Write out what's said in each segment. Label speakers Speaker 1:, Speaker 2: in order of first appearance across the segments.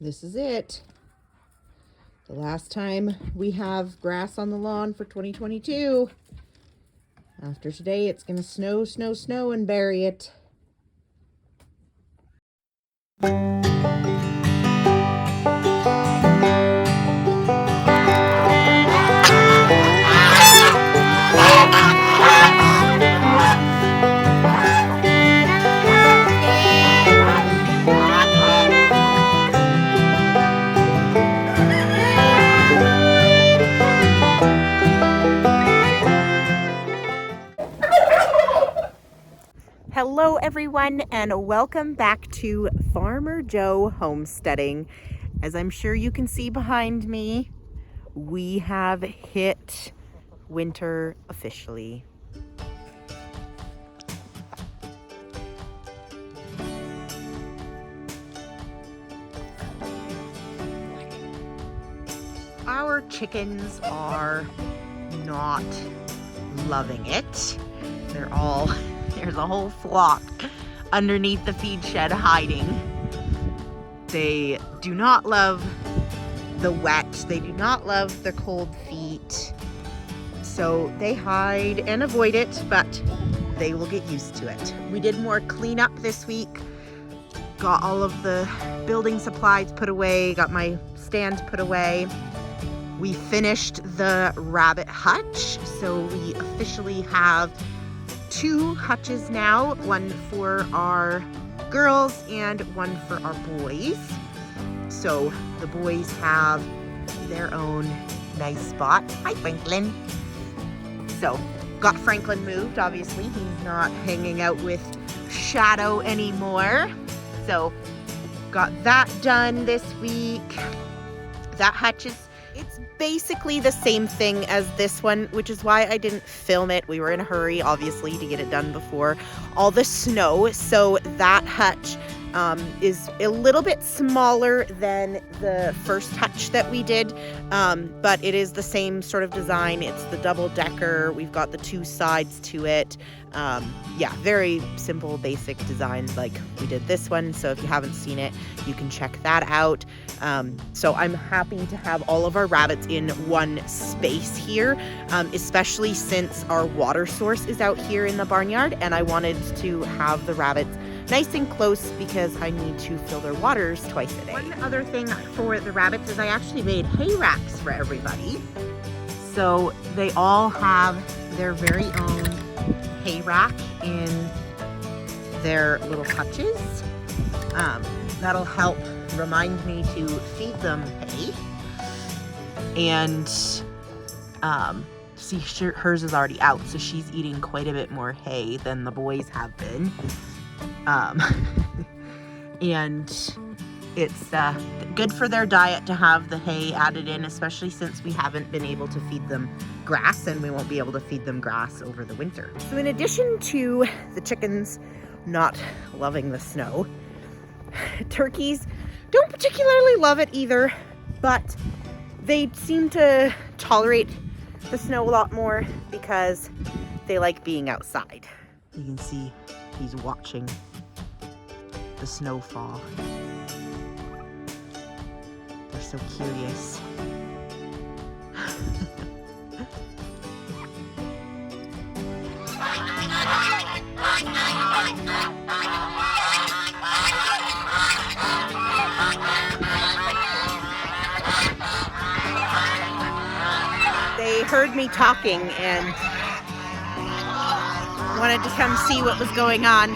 Speaker 1: this is it. The last time we have grass on the lawn for 2022. After today, it's gonna snow, snow, snow and bury it. Hello everyone, and welcome back to Farmer Joe Homesteading. As I'm sure you can see behind me, we have hit winter officially. Our chickens are not loving it. There's a whole flock underneath the feed shed hiding. They do not love the wet. They do not love the cold feet. So they hide and avoid it, but they will get used to it. We did more cleanup this week. Got all of the building supplies put away, got my stand put away. We finished the rabbit hutch, so we officially have 2 hutches now, one for our girls and one for our boys. So the boys have their own nice spot. Hi, Franklin. So got Franklin moved, obviously. He's not hanging out with Shadow anymore. So got that done this week. That hutch it's basically the same thing as this one, which is why I didn't film it. We were in a hurry, obviously, to get it done before all the snow. So that hutch is a little bit smaller than the first hutch that we did, but it is the same sort of design. It's the double decker. We've got the 2 sides to it. Yeah, very simple, basic design like we did this one. So if you haven't seen it, you can check that out. So I'm happy to have all of our rabbits in one space here, especially since our water source is out here in the barnyard, and I wanted to have the rabbits nice and close because I need to fill their waters twice a day. One other thing for the rabbits is I actually made hay racks for everybody. So they all have their very own hay rack in their little hutches. That'll help remind me to feed them hay. And see, hers is already out, so she's eating quite a bit more hay than the boys have been. And it's good for their diet to have the hay added in, especially since we haven't been able to feed them grass, and we won't be able to feed them grass over the winter. So in addition to the chickens not loving the snow, turkeys don't particularly love it either, but they seem to tolerate the snow a lot more because they like being outside. You can see he's watching the snow fall. They're so curious. They heard me talking and wanted to come see what was going on.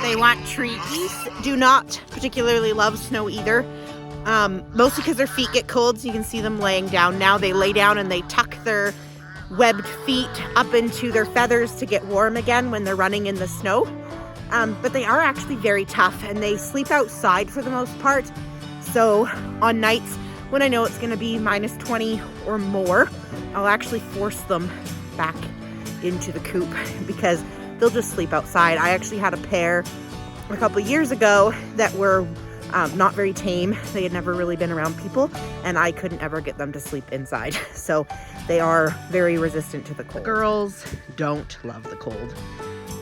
Speaker 1: They want treats. These do not particularly love snow either, mostly because their feet get cold, so you can see them laying down now. They lay down and they tuck their webbed feet up into their feathers to get warm again when they're running in the snow. But they are actually very tough, and they sleep outside for the most part. So on nights when I know it's going to be minus 20 or more, I'll actually force them back into the coop because they'll just sleep outside. I actually had a pair a couple years ago that were not very tame. They had never really been around people, and I couldn't ever get them to sleep inside. So they are very resistant to the cold. The girls don't love the cold.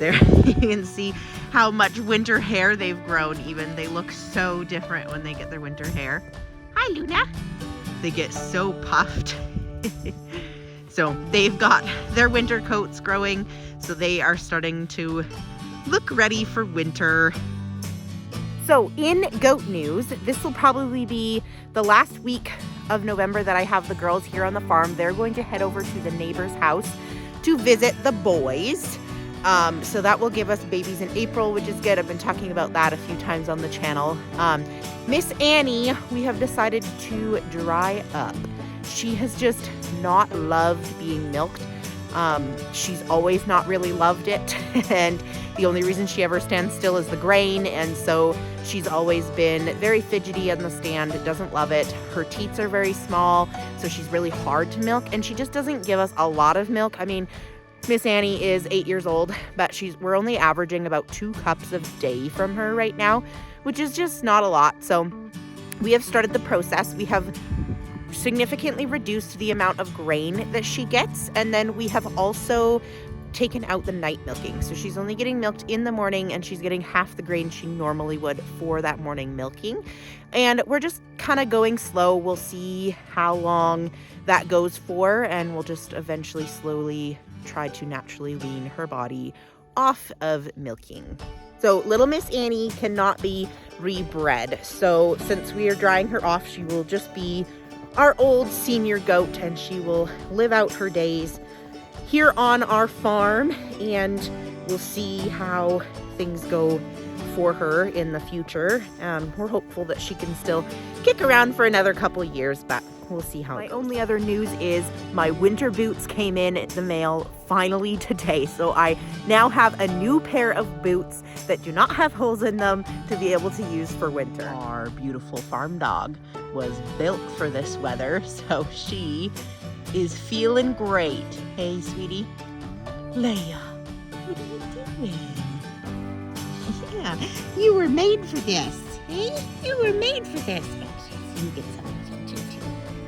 Speaker 1: There you can see how much winter hair they've grown even. They look so different when they get their winter hair. Hi, Luna. They get so puffed. So they've got their winter coats growing, so they are starting to look ready for winter. So in goat news, this will probably be the last week of November that I have the girls here on the farm. They're going to head over to the neighbor's house to visit the boys. So that will give us babies in April, which is good. I've been talking about that a few times on the channel. Miss Annie, we have decided to dry up. She has just not loved being milked. She's always not really loved it. And the only reason she ever stands still is the grain. And so she's always been very fidgety on the stand, doesn't love it. Her teats are very small, so she's really hard to milk. And she just doesn't give us a lot of milk. I mean, Miss Annie is 8 years old, but we're only averaging about 2 cups a day from her right now, which is just not a lot. So we have started the process. We have significantly reduced the amount of grain that she gets, and then we have also taken out the night milking. So she's only getting milked in the morning, and she's getting half the grain she normally would for that morning milking. And we're just kind of going slow. We'll see how long that goes for, and we'll just eventually slowly try to naturally wean her body off of milking. So little Miss Annie cannot be rebred. So since we are drying her off, she will just be our old senior goat, and she will live out her days here on our farm, and we'll see how things go for her in the future. We're hopeful that she can still kick around for another couple years, but we'll see how it goes. My only other news is my winter boots came in the mail finally today. So I now have a new pair of boots that do not have holes in them to be able to use for winter. Our beautiful farm dog was built for this weather, so she is feeling great. Hey, sweetie. Leia, what are you doing? Yeah, you were made for this. Hey, you were made for this. You get some.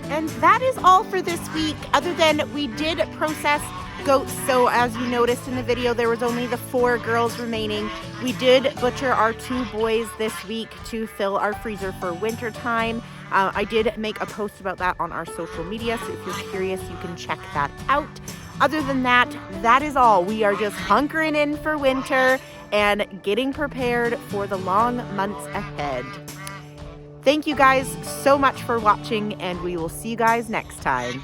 Speaker 1: And that is all for this week, other than we did process goats. So as you noticed in the video, there was only the 4 girls remaining. We did butcher our 2 boys this week to fill our freezer for winter time. I did make a post about that on our social media, so if you're curious, you can check that out. Other than that, that is all. We are just hunkering in for winter and getting prepared for the long months ahead. Thank you guys so much for watching, and we will see you guys next time.